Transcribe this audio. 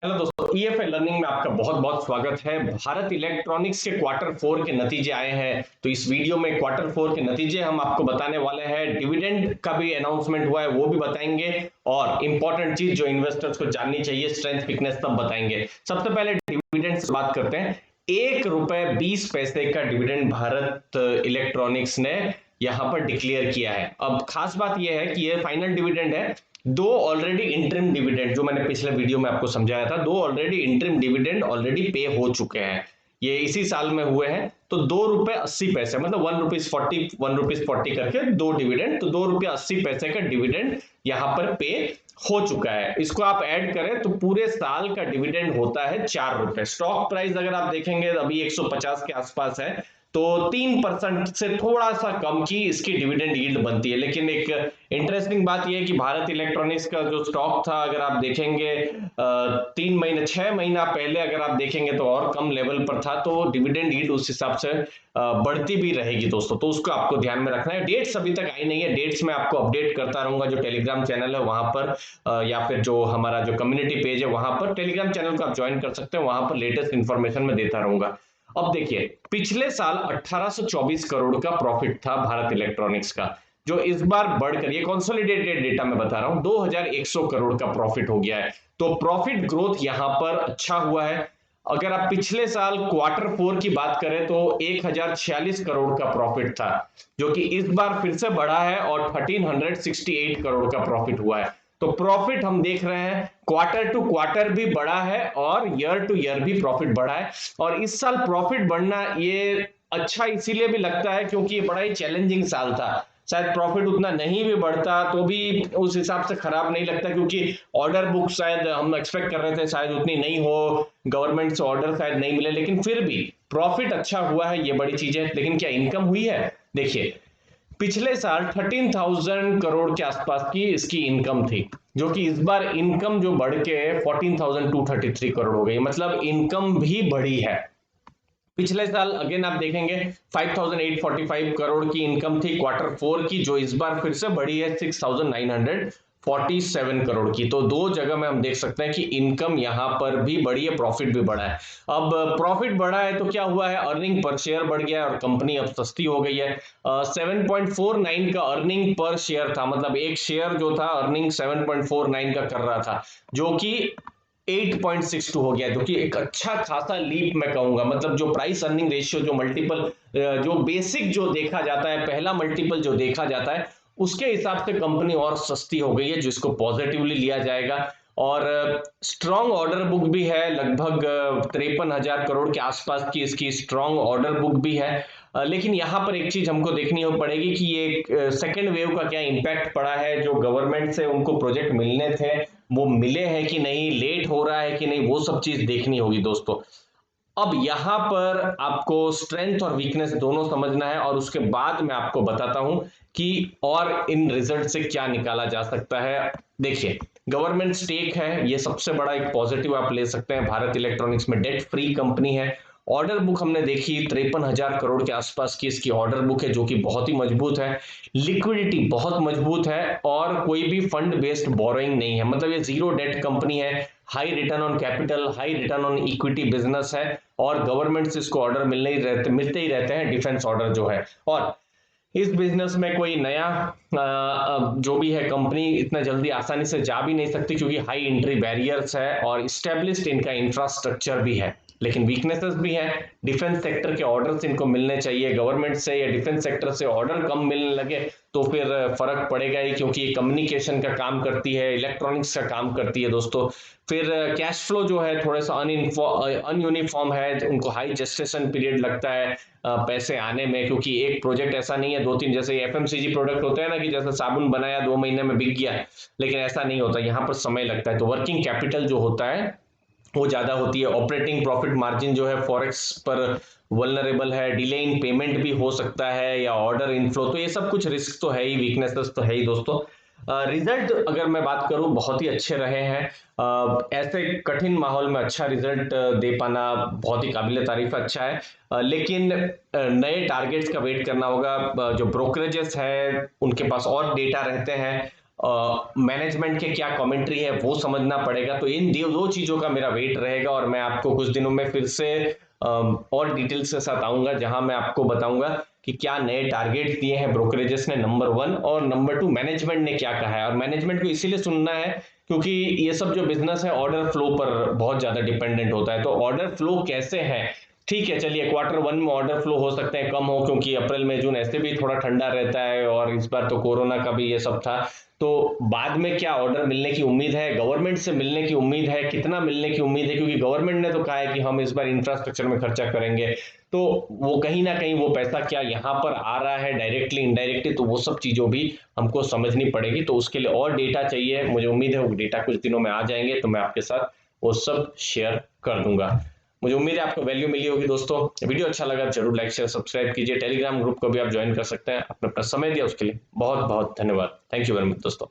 Hello दोस्तों, EFL learning में आपका बहुत बहुत स्वागत है। भारत इलेक्ट्रॉनिक्स के क्वार्टर फोर के नतीजे आए हैं, तो इस वीडियो में क्वार्टर फोर के नतीजे हम आपको बताने वाले हैं। डिविडेंड का भी अनाउंसमेंट हुआ है, वो भी बताएंगे, और इंपॉर्टेंट चीज जो इन्वेस्टर्स को जाननी चाहिए, स्ट्रेंथ वीकनेस, सब बताएंगे। सबसे पहले डिविडेंड से बात करते हैं। ₹1.20 का डिविडेंड भारत इलेक्ट्रॉनिक्स ने यहां पर डिक्लेयर किया है। अब खास बात यह है कि यह फाइनल डिविडेंड है। दो ऑलरेडी इंटरिम डिविडेंड, जो मैंने पिछले वीडियो में आपको समझाया था, दो ऑलरेडी इंटरिम डिविडेंड ऑलरेडी पे हो चुके हैं। ये इसी साल में हुए हैं। तो ₹2.80, मतलब ₹1.40 करके दो डिविडेंड, तो ₹2.80 का डिविडेंड यहां पर पे हो चुका है। इसको आप ऐड करें तो पूरे साल का डिविडेंड होता है ₹4। स्टॉक प्राइस अगर आप देखेंगे अभी 150 के आसपास है, तो 3% से थोड़ा सा कम की इसकी डिविडेंड यील्ड बनती है। लेकिन एक इंटरेस्टिंग बात यह है कि भारत इलेक्ट्रॉनिक्स का जो स्टॉक था, अगर आप देखेंगे 6 महीना पहले अगर आप देखेंगे तो और कम लेवल पर था, तो डिविडेंड यील्ड उस हिसाब से बढ़ती भी रहेगी दोस्तों। तो उसको आपको ध्यान में रखना है। डेट्स अभी तक आई नहीं है, डेट्स में आपको अपडेट करता रहूंगा। जो टेलीग्राम चैनल है वहां पर या फिर जो हमारा जो कम्युनिटी पेज है वहां पर, टेलीग्राम चैनल को आप ज्वाइन कर सकते हैं, वहां पर लेटेस्ट इंफॉर्मेशन में देता रहूंगा। अब देखिए, पिछले साल 1824 करोड़ का प्रॉफिट था भारत इलेक्ट्रॉनिक्स का, जो इस बार बढ़कर, ये कंसोलिडेटेड डेटा में बता रहा हूं, 2100 करोड़ का प्रॉफिट हो गया है। तो प्रॉफिट ग्रोथ यहां पर अच्छा हुआ है। अगर आप पिछले साल क्वार्टर फोर की बात करें तो 1046 करोड़ का प्रॉफिट था, जो कि इस बार फिर से बढ़ा है और 1368 करोड़ का प्रॉफिट हुआ है। तो प्रॉफिट हम देख रहे हैं क्वार्टर टू क्वार्टर भी बढ़ा है और ईयर टू ईयर भी प्रॉफिट बढ़ा है। और इस साल प्रॉफिट बढ़ना ये अच्छा इसीलिए भी लगता है क्योंकि ये बड़ा ही चैलेंजिंग साल था। शायद प्रॉफिट उतना नहीं भी बढ़ता तो भी उस हिसाब से खराब नहीं लगता, क्योंकि ऑर्डर बुक शायद हम एक्सपेक्ट कर रहे थे शायद उतनी नहीं हो, गवर्नमेंट से ऑर्डर शायद नहीं मिले, लेकिन फिर भी प्रॉफिट अच्छा हुआ है, ये बड़ी चीज है। लेकिन क्या इनकम हुई है? देखिए, पिछले साल 13,000 करोड़ के आसपास की इसकी इनकम थी, जो कि इस बार इनकम जो बढ़ के 14,233 करोड़ हो गई, मतलब इनकम भी बढ़ी है। पिछले साल अगेन आप देखेंगे 5,845 करोड़ की इनकम थी क्वार्टर फोर की, जो इस बार फिर से बढ़ी है 6,947 करोड़ की। तो दो जगह में हम देख सकते हैं कि इनकम यहां पर भी बढ़ी है, प्रॉफिट भी बढ़ा है। अब प्रॉफिट बढ़ा है तो क्या हुआ है, अर्निंग पर शेयर बढ़ गया है और कंपनी अब सस्ती हो गई है। 7.49 का अर्निंग पर शेयर था, मतलब एक शेयर जो था अर्निंग 7.49 का कर रहा था, जो कि 8.62 हो गया, जो कि एक अच्छा खासा लीप मैं कहूंगा। मतलब जो प्राइस अर्निंग रेशियो, जो मल्टीपल, जो बेसिक जो देखा जाता है, पहला मल्टीपल जो देखा जाता है, उसके हिसाब से कंपनी और सस्ती हो गई है, जिसको पॉजिटिवली लिया जाएगा। और स्ट्रॉन्ग ऑर्डर बुक भी है, लगभग 53,000 करोड़ के आसपास की इसकी स्ट्रॉन्ग ऑर्डर बुक भी है। लेकिन यहां पर एक चीज हमको देखनी हो पड़ेगी कि ये सेकेंड वेव का क्या इंपैक्ट पड़ा है। जो गवर्नमेंट से उनको प्रोजेक्ट मिलने थे वो मिले हैं कि नहीं, लेट हो रहा है कि नहीं, वो सब चीज देखनी होगी दोस्तों। अब यहां पर आपको स्ट्रेंथ और वीकनेस दोनों समझना है, और उसके बाद मैं आपको बताता हूं कि और इन रिजल्ट से क्या निकाला जा सकता है। देखिए, गवर्नमेंट स्टेक है, ये सबसे बड़ा एक पॉजिटिव आप ले सकते हैं। भारत इलेक्ट्रॉनिक्स में डेट फ्री कंपनी है। ऑर्डर बुक हमने देखी 53,000 करोड़ के आसपास की इसकी ऑर्डर बुक है, जो कि बहुत ही मजबूत है। लिक्विडिटी बहुत मजबूत है और कोई भी फंड बेस्ड बोरोइंग नहीं है, मतलब ये जीरो डेट कंपनी है। High return on capital, high return on equity business है, और गवर्नमेंट से इसको ऑर्डर मिलते ही रहते हैं, डिफेंस ऑर्डर जो है। और इस बिजनेस में कोई नया जो भी है कंपनी इतना जल्दी आसानी से जा भी नहीं सकती, क्योंकि हाई एंट्री बैरियर्स है और इस्टेब्लिश्ड इनका इंफ्रास्ट्रक्चर भी है। लेकिन वीकनेसेस भी है, डिफेंस सेक्टर के ऑर्डर्स इनको मिलने चाहिए। गवर्नमेंट से या डिफेंस सेक्टर से ऑर्डर कम मिलने लगे तो फिर फर्क पड़ेगा ही, क्योंकि ये कम्युनिकेशन का काम करती है, इलेक्ट्रॉनिक्स का काम करती है दोस्तों। फिर कैश फ्लो जो है थोड़ा सा अनयूनिफॉर्म है, उनको हाई जेस्टेशन पीरियड लगता है पैसे आने में, क्योंकि एक प्रोजेक्ट ऐसा नहीं है दो तीन, जैसे एफएमसीजी प्रोडक्ट होते हैं ना, कि जैसे साबुन बनाया 2 महीने में बिक गया, लेकिन ऐसा नहीं होता, यहाँ पर समय लगता है। तो वर्किंग कैपिटल जो होता है वो ज्यादा होती है। ऑपरेटिंग प्रॉफिट मार्जिन जो है फॉरेक्स पर वल्नरेबल है, डिले इन पेमेंट भी हो सकता है, या ऑर्डर इनफ्लो, तो ये सब कुछ रिस्क तो है ही, वीकनेसेस तो है ही दोस्तों। रिजल्ट अगर मैं बात करूं, बहुत ही अच्छे रहे हैं। ऐसे कठिन माहौल में अच्छा रिजल्ट दे पाना बहुत ही काबिल तारीफ अच्छा है। लेकिन नए टारगेट्स का वेट करना होगा। जो ब्रोकरेजेस है उनके पास और डेटा रहते हैं, मैनेजमेंट के क्या कमेंट्री है वो समझना पड़ेगा। तो इन दो चीजों का मेरा वेट रहेगा और मैं आपको कुछ दिनों में फिर से और डिटेल्स के साथ आऊंगा, जहां मैं आपको बताऊंगा कि क्या नए टारगेट दिए हैं ब्रोकरेजेस ने, नंबर 1, और नंबर 2 मैनेजमेंट ने क्या कहा है। और मैनेजमेंट को इसीलिए सुनना है क्योंकि ये सब जो बिजनेस है ऑर्डर फ्लो पर बहुत ज्यादा डिपेंडेंट होता है। तो ऑर्डर फ्लो कैसे है, ठीक है चलिए Q1 में ऑर्डर फ्लो हो सकते हैं कम हो, क्योंकि अप्रैल मई जून ऐसे भी थोड़ा ठंडा रहता है और इस बार तो कोरोना का भी ये सब था। तो बाद में क्या ऑर्डर मिलने की उम्मीद है, गवर्नमेंट से मिलने की उम्मीद है, कितना मिलने की उम्मीद है, क्योंकि गवर्नमेंट ने तो कहा है कि हम इस बार इंफ्रास्ट्रक्चर में खर्चा करेंगे। तो वो कहीं ना कहीं वो पैसा क्या यहाँ पर आ रहा है डायरेक्टली इनडायरेक्टली, तो वो सब चीजों भी हमको समझनी पड़ेगी। तो उसके लिए और डेटा चाहिए, मुझे उम्मीद है वो डेटा कुछ दिनों में आ जाएंगे तो मैं आपके साथ वो सब शेयर कर दूंगा। मुझे उम्मीद है आपको वैल्यू मिली होगी दोस्तों। वीडियो अच्छा लगा जरूर लाइक शेयर सब्सक्राइब कीजिए। टेलीग्राम ग्रुप को भी आप ज्वाइन कर सकते हैं। आपने अपना समय दिया उसके लिए बहुत बहुत धन्यवाद। थैंक यू वेरी मच दोस्तों।